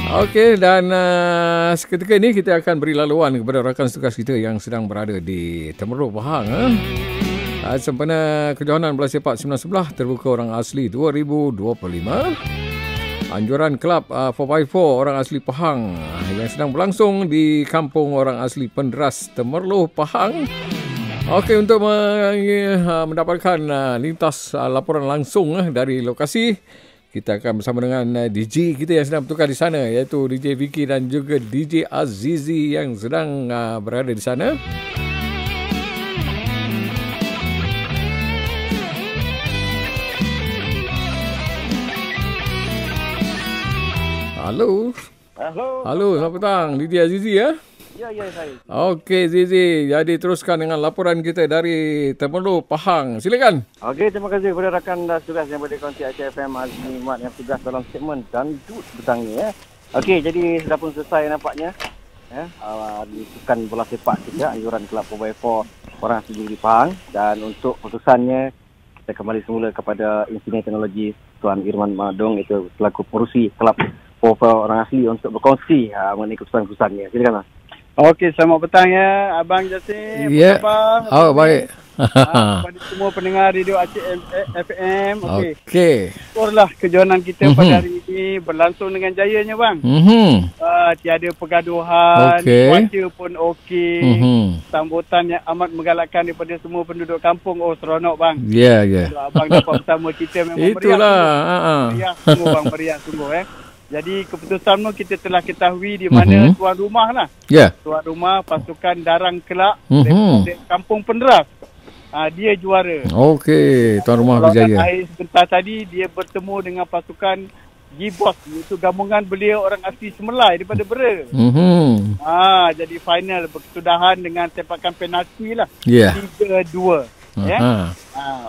Okey, dan seketika ini kita akan beri laluan kepada rakan tugas kita yang sedang berada di Temerloh Pahang. Sempena kejohanan bola sepak 1911 terbuka orang asli 2025. Anjuran kelab 4x4 orang asli Pahang yang sedang berlangsung di kampung orang asli Penderas Temerloh Pahang. Okey, untuk mendapatkan lintas laporan langsung dari lokasi, kita akan bersama dengan DJ kita yang sedang bertukar di sana, iaitu DJ Vicky dan juga DJ Azizi yang sedang berada di sana. Halo. Halo, selamat petang. DJ Azizi ya? Ya, saya. Okey, Zizi. Jadi teruskan dengan laporan kita dari Temerloh Pahang. Silakan. Okey, terima kasih kepada rakan tugas yang berada di Aceh FM Azmi Mat yang tugas dalam segmen Dandut petang ni ya. Okey, jadi sudah pun selesai nampaknya. Disukan bola sepak kita, anjuran kelab 4x4 orang asli di Pahang, dan untuk putusannya kita kembali semula kepada Engineer Teknologi Tuan Irman Madong, itu selaku pengerusi kelab 4x4 orang asli untuk berkongsi mengenai keputusan-keputusannya. Silakan. Okey, selamat petang ya Abang Jasim. Ya. Oh, baik. Kepada semua pendengar radio Aceh FM. Okey. Syukurlah kejohanan kita pada hari ini berlangsung dengan jayanya bang. Tiada pergaduhan, cuaca pun okey. Sambutan yang amat menggalakkan daripada semua penduduk kampung. Oh, seronok bang. Ya, ya. Abang dapat bersama kita memang itulah. Meriah sungguh bang, meriah sungguh Jadi keputusan tu kita telah ketahui di mana tuan rumah lah. Ya. Tuan rumah pasukan Darang Kelak dari Kampung Penderas. Dia juara. Okey, tuan rumah berjaya. Akhir sebentar tadi dia bertemu dengan pasukan Gibos, iaitu gabungan beliau orang asli Semelai daripada Bera. Jadi final berkesudahan dengan sepakan penalti lah. 3-2.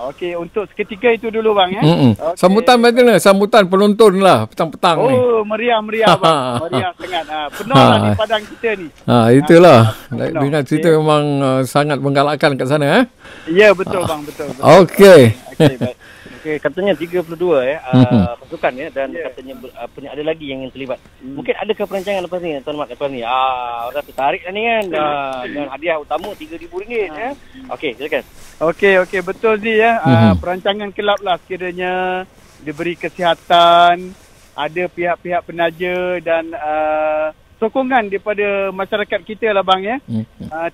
Okey, untuk seketika itu dulu bang ya. Okay. Sambutan bagaimana? Sambutan penonton lah petang-petang ni. Oh, meriah bang. Meriah sangat. Penuh lah di padang kita ni. Itulah. Dengan cerita memang sangat menggalakkan kat sana Ya, betul bang, betul. Okey. Baik. Okey, katanya 32 pasukan dan katanya ada lagi yang terlibat. Mungkin adakah perancangan lepas ni, Tuan Mat, lepas ni? Orang tertarik ni kan. Dengan hadiah utama RM3,000 Okey, silakan. Okey, betul Zee ya. Perancangan kelab lah sekiranya diberi kesihatan, ada pihak-pihak penaja dan sokongan daripada masyarakat kita lah bang ya.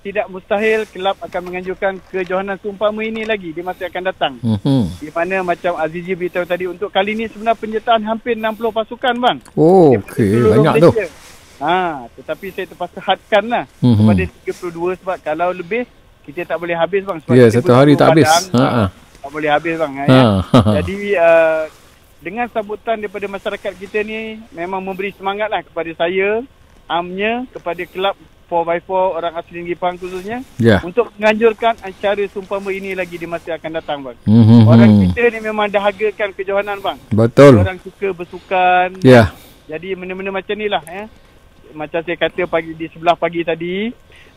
Tidak mustahil kelab akan menganjurkan kejohanan seumpama ini lagi di masa akan datang. Di mana macam Azizi beritahu tadi, untuk kali ini sebenarnya penyertaan hampir 60 pasukan bang. Okey, banyak tu. Tetapi saya terpaksa hadkan lah kepada 32 sebab kalau lebih kita tak boleh habis bang. Ya, satu hari tak habis. Tak boleh habis bang. Jadi dengan sambutan daripada masyarakat kita ni memang memberi semangat lah kepada saya, amnya, kepada kelab 4x4 orang asli Negeri Pahang khususnya, untuk menganjurkan acara seumpama ini lagi di masa akan datang bang. Orang kita ni memang dahagakan kejohanan bang. Betul. Orang suka bersukan. Jadi benda-benda macam ni lah Macam saya kata di sebelah pagi tadi,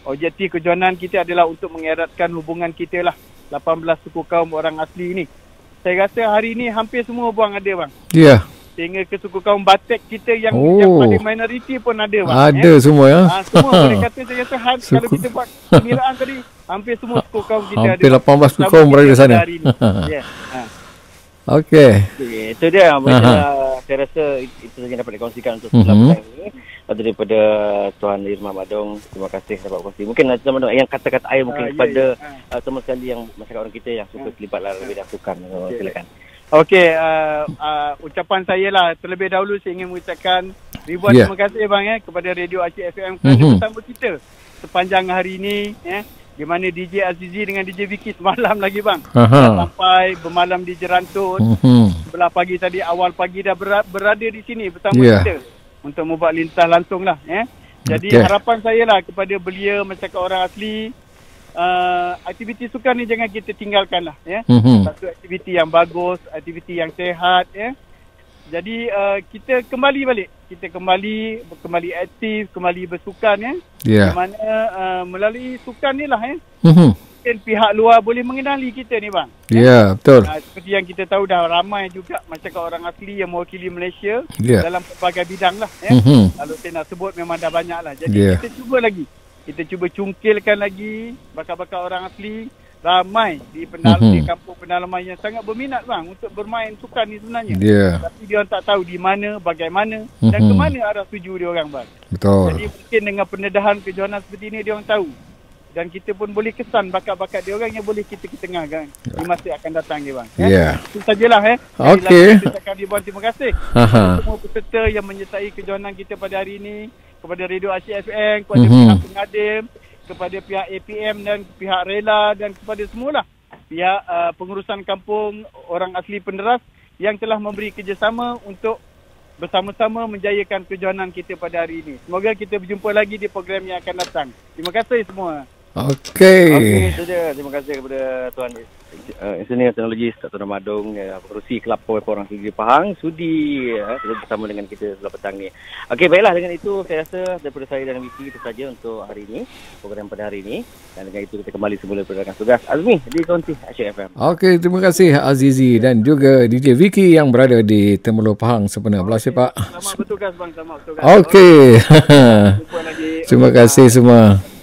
objektif kejohanan kita adalah untuk mengeratkan hubungan kita lah 18 suku kaum orang asli ni. Saya rasa hari ni hampir semua bang ada bang. Sehingga ke suku kaum Batek kita yang paling minoriti pun ada bang. Ada semua ya. Semua boleh kata saya rasa kalau kita buat penilaian tadi, hampir semua suku kaum kita hampir ada. Hampir 18 suku kaum berada di sana. Okey. Itu dia. Saya rasa itu saja yang dapat dikongsikan untuk sebelah ini. Daripada Tuan Irman Madong, terima kasih dapat berkongsi. Mungkin teman-teman yang kata-kata air mungkin kepada teman sekali yang masyarakat orang kita yang suka terlibat lebih dahulukan. Silakan. Okey, ucapan saya lah terlebih dahulu saya ingin mengucapkan ribuan terima kasih bang kepada Radio Aceh FM kerana bersama kita sepanjang hari ini di mana DJ Azizi dengan DJ Vicky semalam lagi bang sampai bermalam di Jerantut. Sebelah pagi tadi, awal pagi dah berada di sini bersama kita untuk membuat lintas langsung lah Jadi harapan saya lah kepada belia masyarakat orang asli, aktiviti sukan ni jangan kita tinggalkan lah satu aktiviti yang bagus, aktiviti yang sehat Jadi kita kembali balik, kita kembali aktif, kembali bersukan di mana melalui sukan ni lah mungkin pihak luar boleh mengenali kita ni bang. Ya, betul. Seperti yang kita tahu dah ramai juga masyarakat orang asli yang mewakili Malaysia dalam pelbagai bidang lah. Kalau saya nak sebut memang dah banyak lah. Jadi kita cuba lagi. Kita cuba cungkilkan lagi bakal-bakal orang asli. Ramai di kampung pendalaman yang sangat berminat bang untuk bermain sukan ni sebenarnya. Tapi dia orang tak tahu di mana, bagaimana dan ke mana arah tuju dia orang bang. Betul. Jadi mungkin dengan pendedahan kejohanan seperti ini dia orang tahu. Dan kita pun boleh kesan bakat-bakat dia orang yang boleh kita ketengahkan di masa akan datang ni bang. Itu sajalah Okey. Terima kasih semua peserta yang menyertai kejohanan kita pada hari ini, kepada Radio Asyik FM, kepada pihak pengadim, kepada pihak APM dan pihak rela dan kepada semualah pihak pengurusan kampung orang asli Penderas yang telah memberi kerjasama untuk bersama-sama menjayakan kejohanan kita pada hari ini. Semoga kita berjumpa lagi di program yang akan datang. Terima kasih semua. Okey. Itu dia. Terima kasih kepada Tuan Engineer Teknologi Dr. Ramadong, pengerusi Kelab Orang Asli Pahang sudi bersama dengan kita sebelah petang ni. Okey, baiklah, dengan itu saya rasa daripada saya dan Wiki itu saja untuk hari ini, program pada hari ini. Dan dengan itu kita kembali semula pada tugas Azmi di Konti Asyik FM. Okey, terima kasih Azizi dan juga DJ Wiki yang berada di Temerloh Pahang sempena belah sepak. Selamat bertugas bang, selamat bertugas. Okey. Terima kasih semua.